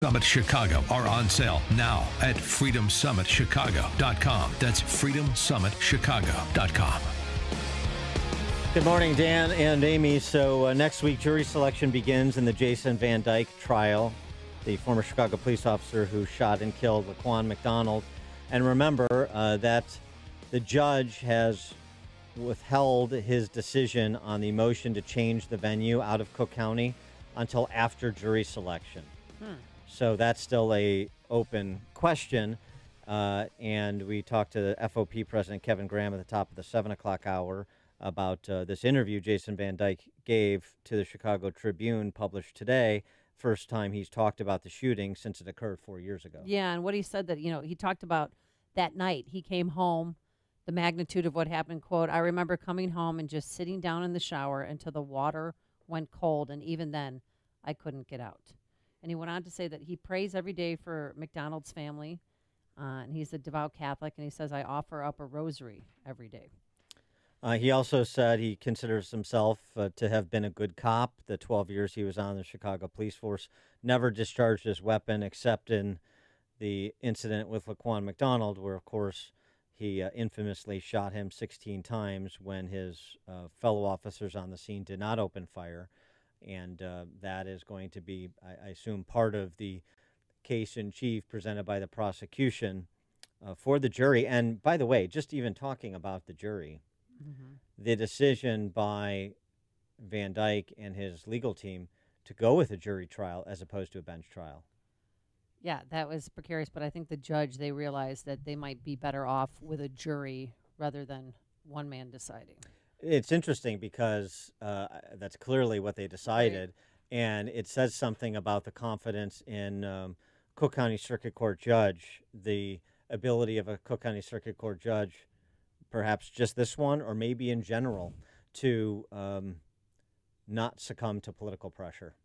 Summit Chicago are on sale now at freedomsummitchicago.com. That's freedomsummitchicago.com. Good morning, Dan and Amy. So next week, jury selection begins in the Jason Van Dyke trial, the former Chicago police officer who shot and killed Laquan McDonald. And remember that the judge has withheld his decision on the motion to change the venue out of Cook County until after jury selection. So that's still a open question. And we talked to the FOP president, Kevin Graham, at the top of the 7 o'clock hour about this interview Jason Van Dyke gave to the Chicago Tribune, published today. First time he's talked about the shooting since it occurred 4 years ago. Yeah, and what he said that, he talked about that night. He came home, the magnitude of what happened, quote, "I remember coming home and just sitting down in the shower until the water went cold, and even then, I couldn't get out." And he went on to say that he prays every day for McDonald's family, and he's a devout Catholic, and he says, "I offer up a rosary every day." He also said he considers himself to have been a good cop. The 12 years he was on the Chicago police force, never discharged his weapon except in the incident with Laquan McDonald, where, of course, he infamously shot him 16 times when his fellow officers on the scene did not open fire. And that is going to be, I assume, part of the case in chief presented by the prosecution for the jury. And by the way, just even talking about the jury, the decision by Van Dyke and his legal team to go with a jury trial as opposed to a bench trial. Yeah, that was precarious, but I think the judge, they realized that they might be better off with a jury rather than one man deciding. It's interesting because that's clearly what they decided, right. And it says something about the confidence in Cook County Circuit Court judge, the ability of a Cook County Circuit Court judge, perhaps just this one or maybe in general, to not succumb to political pressure,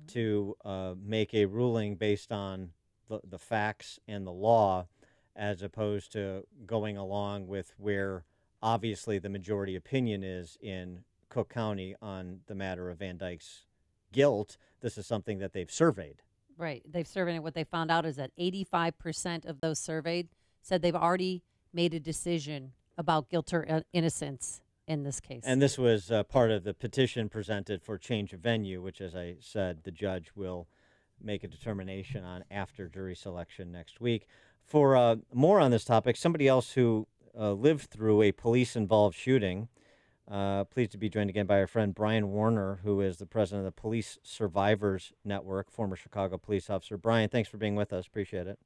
to make a ruling based on the facts and the law, as opposed to going along with where obviously the majority opinion is in Cook County on the matter of Van Dyke's guilt. This is something that they've surveyed. Right. They've surveyed, and what they found out is that 85% of those surveyed said they've already made a decision about guilt or innocence in this case. And this was part of the petition presented for change of venue, which, as I said, the judge will make a determination on after jury selection next week. For more on this topic, somebody else who lived through a police-involved shooting. Pleased to be joined again by our friend Brian Warner, who is the president of the Police Survivors Network, former Chicago police officer. Brian, thanks for being with us. Appreciate it.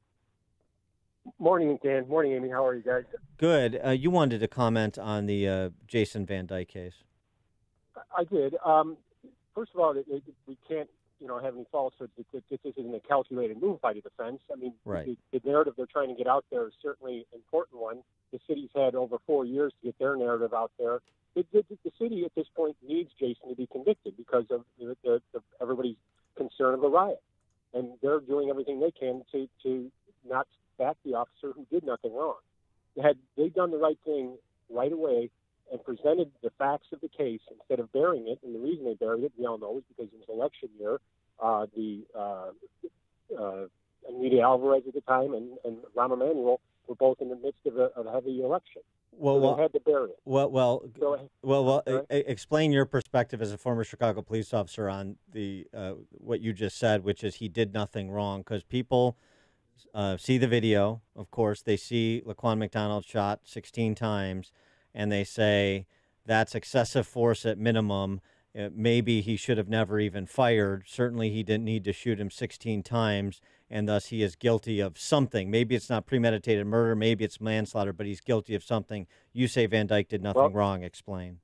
Morning, Dan. Morning, Amy. How are you guys? Good. You wanted to comment on the Jason Van Dyke case. I did. First of all, we can't, have any falsehoods. This isn't a calculated move by the defense. I mean, right. The narrative they're trying to get out there is certainly an important one. The city's had over 4 years to get their narrative out there. The city at this point needs Jason to be convicted because of everybody's concern of the riot. And they're doing everything they can to not back the officer who did nothing wrong. Had they done the right thing right away and presented the facts of the case instead of burying it, and the reason they buried it, we all know, is because it was election year. Anita Alvarez at the time and Rahm Emanuel were both in the midst of a heavy election. So they had to bury it. Explain your perspective as a former Chicago police officer on the what you just said, which is he did nothing wrong, because people see the video. Of course, they see Laquan McDonald shot 16 times, and they say that's excessive force at minimum. Maybe he should have never even fired. Certainly he didn't need to shoot him 16 times, and thus he is guilty of something. Maybe it's not premeditated murder, maybe it's manslaughter, but he's guilty of something. You say Van Dyke did nothing wrong. Explain.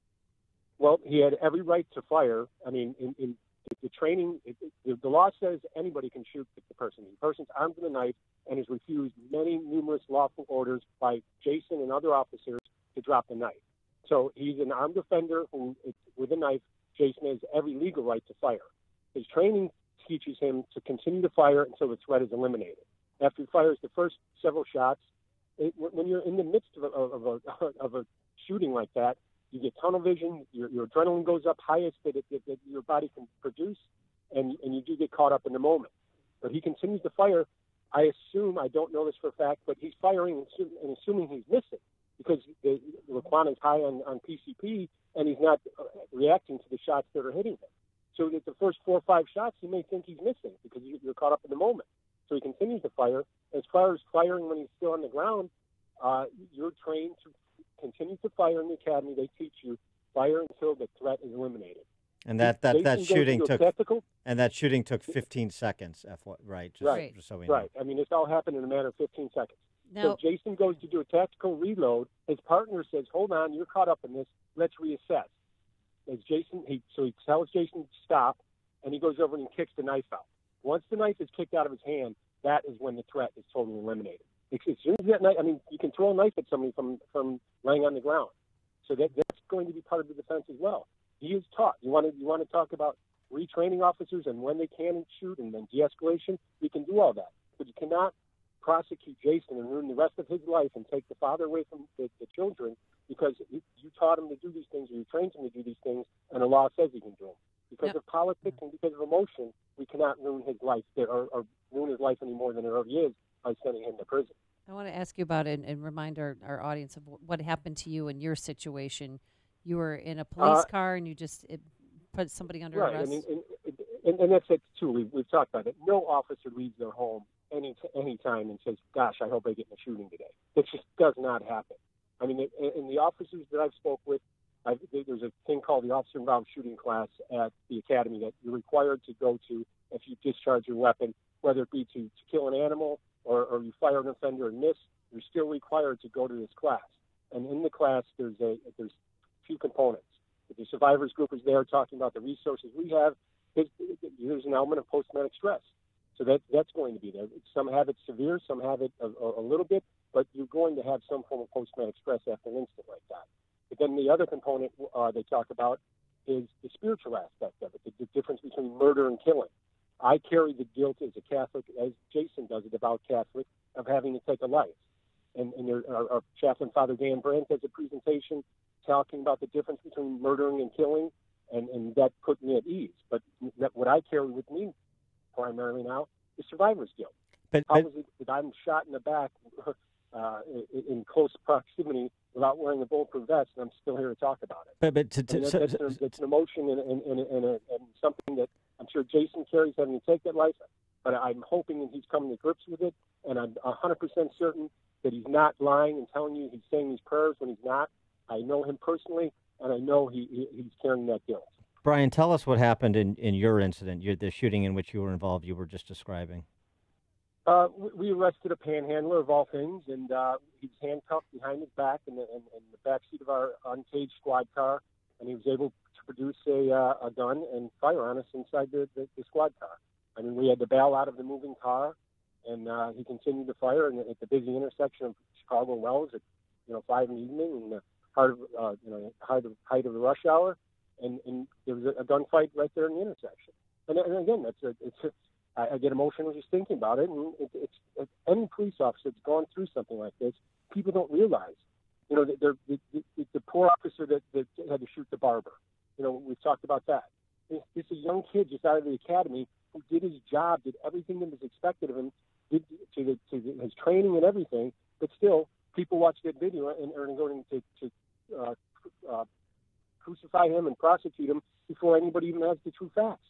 Well, he had every right to fire. I mean, in the training, the law says anybody can shoot the person. The person's armed with a knife and has refused numerous lawful orders by Jason and other officers to drop the knife. So he's an armed offender who, with a knife, Jason has every legal right to fire. His training teaches him to continue to fire until the threat is eliminated. After he fires the first several shots, when you're in the midst of a shooting like that, you get tunnel vision, your adrenaline goes up highest that your body can produce, and you do get caught up in the moment. but he continues to fire. I assume, I don't know this for a fact, but he's firing and assuming he's missing because Laquan is high on PCP and he's not reacting to the shots that are hitting him. So that the first 4 or 5 shots, he may think he's missing because you're caught up in the moment. So he continues to fire. As far as firing when he's still on the ground, you're trained to continue to fire in the academy. They teach you fire until the threat is eliminated. And that shooting took 15 seconds. Right. Just so we know. Right. I mean, this all happened in a matter of 15 seconds. Now, so Jason goes to do a tactical reload. His partner says, "Hold on, you're caught up in this. Let's reassess." As Jason, he tells Jason to stop, and he goes over and kicks the knife out. Once the knife is kicked out of his hand, that is when the threat is totally eliminated. As soon as that knife, I mean, you can throw a knife at somebody from laying on the ground. So that's going to be part of the defense as well. He is taught. You want to talk about retraining officers and when they can shoot and then de-escalation? We can do all that. But you cannot prosecute Jason and ruin the rest of his life and take the father away from the children because you taught him to do these things or you trained him to do these things and the law says he can do them. Because of politics and because of emotion, we cannot ruin his life or ruin his life any more than it already is by sending him to prison. I want to ask you about it and remind our audience of what happened to you in your situation. You were in a police car and you just put somebody under arrest. Right, and that's it too. We've talked about it. No officer leaves their home any time and says, "Gosh, I hope I get in a shooting today." It just does not happen. I mean, in the officers that I've spoke with, there's a thing called the officer-involved shooting class at the academy that you're required to go to if you discharge your weapon, whether it be to kill an animal or you fire an offender and miss. You're still required to go to this class. And in the class, there's few components. If the survivors group is there talking about the resources we have, there's an element of post-traumatic stress. So that's going to be there. Some have it severe, some have it a little bit, but you're going to have some form of post-traumatic stress after an incident like that. But then the other component they talk about is the spiritual aspect of it, the difference between murder and killing. I carry the guilt as a Catholic, as Jason does, a devout Catholic, of having to take a life. And our chaplain, Father Dan Brandt, has a presentation talking about the difference between murdering and killing, and that put me at ease. But what I carry with me primarily now is survivor's guilt. How is it that I'm shot in the back in close proximity without wearing a bulletproof vest, and I'm still here to talk about it? That's an emotion and something that I'm sure Jason carries having to take that life, but I'm hoping that he's coming to grips with it, and I'm 100% certain that he's not lying and telling you he's saying these prayers when he's not. I know him personally, and I know he's carrying that guilt. Brian, tell us what happened in your incident, the shooting in which you were involved, you were just describing. We arrested a panhandler of all things, and he was handcuffed behind his back in the back seat of our uncaged squad car, and he was able to produce a gun and fire on us inside the squad car. I mean, we had to bail out of the moving car, and he continued to fire at the busy intersection of Chicago and Wells at 5 in the evening in the height of the rush hour, and there was a gunfight right there in the intersection. And again, I get emotional just thinking about it. And it's any police officer that's gone through something like this, people don't realize. The poor officer that had to shoot the barber. We've talked about that. It's a young kid just out of the academy who did his job, did everything that was expected of him, did to his training and everything. But still, people watch that video and are going to crucify him and prosecute him before anybody even has the true facts.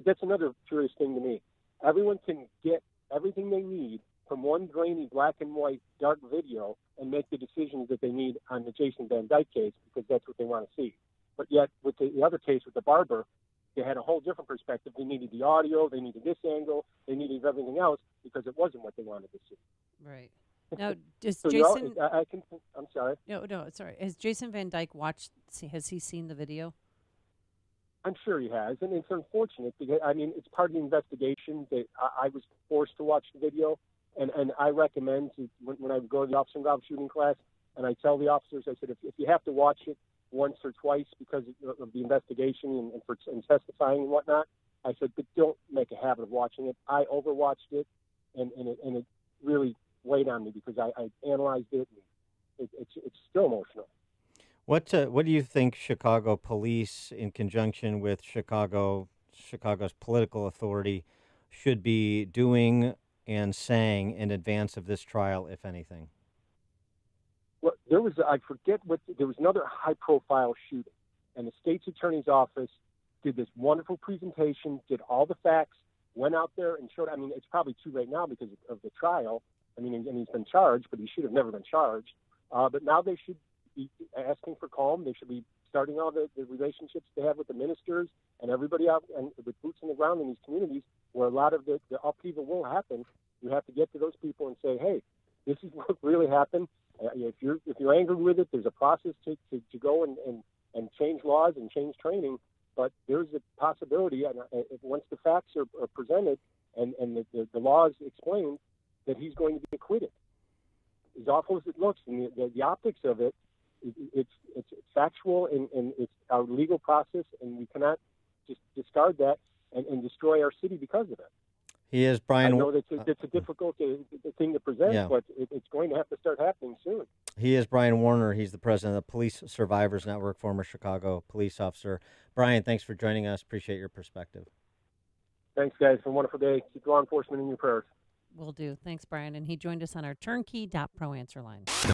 That's another curious thing to me. Everyone can get everything they need from one grainy black and white dark video and make the decisions that they need on the Jason Van Dyke case because that's what they want to see. But yet, with the other case with the barber, they had a whole different perspective. They needed the audio, they needed this angle, they needed everything else because it wasn't what they wanted to see. Right. Now, does so Jason... I'm sorry. No, sorry. Has Jason Van Dyke has he seen the video? I'm sure he has, and it's unfortunate because, it's part of the investigation that I was forced to watch the video, and I recommend when I go to the officer-involved shooting class, and I tell the officers, I said, if you have to watch it once or twice because of the investigation and testifying and whatnot, I said, but don't make a habit of watching it. I overwatched it, and it really weighed on me because I analyzed it, and it's still emotional. What do you think Chicago police, in conjunction with Chicago's political authority, should be doing and saying in advance of this trial, if anything? Well, there was another high-profile shooting, and the state's attorney's office did this wonderful presentation, did all the facts, went out there and showed. I mean, it's probably too late now because of the trial. I mean, and he's been charged, but he should have never been charged. But now they should be asking for calm. They should be starting all the relationships they have with the ministers and everybody out and with boots on the ground in these communities where a lot of the upheaval will happen. You have to get to those people and say, hey, this is what really happened. If you're angry with it, there's a process to go and change laws and change training. But there's a possibility, and once the facts are presented and the law is explained, that he's going to be acquitted. As awful as it looks, and the optics of it, it's factual and it's our legal process, and we cannot just discard that and destroy our city because of it. He is Brian. I know that's a difficult thing to present, but it's going to have to start happening soon. He is Brian Warner. He's the president of the Police Survivors Network, former Chicago police officer. Brian, thanks for joining us. Appreciate your perspective. Thanks, guys. Have a wonderful day. Keep law enforcement in your prayers. Will do. Thanks, Brian. And he joined us on our turnkey.pro answer line.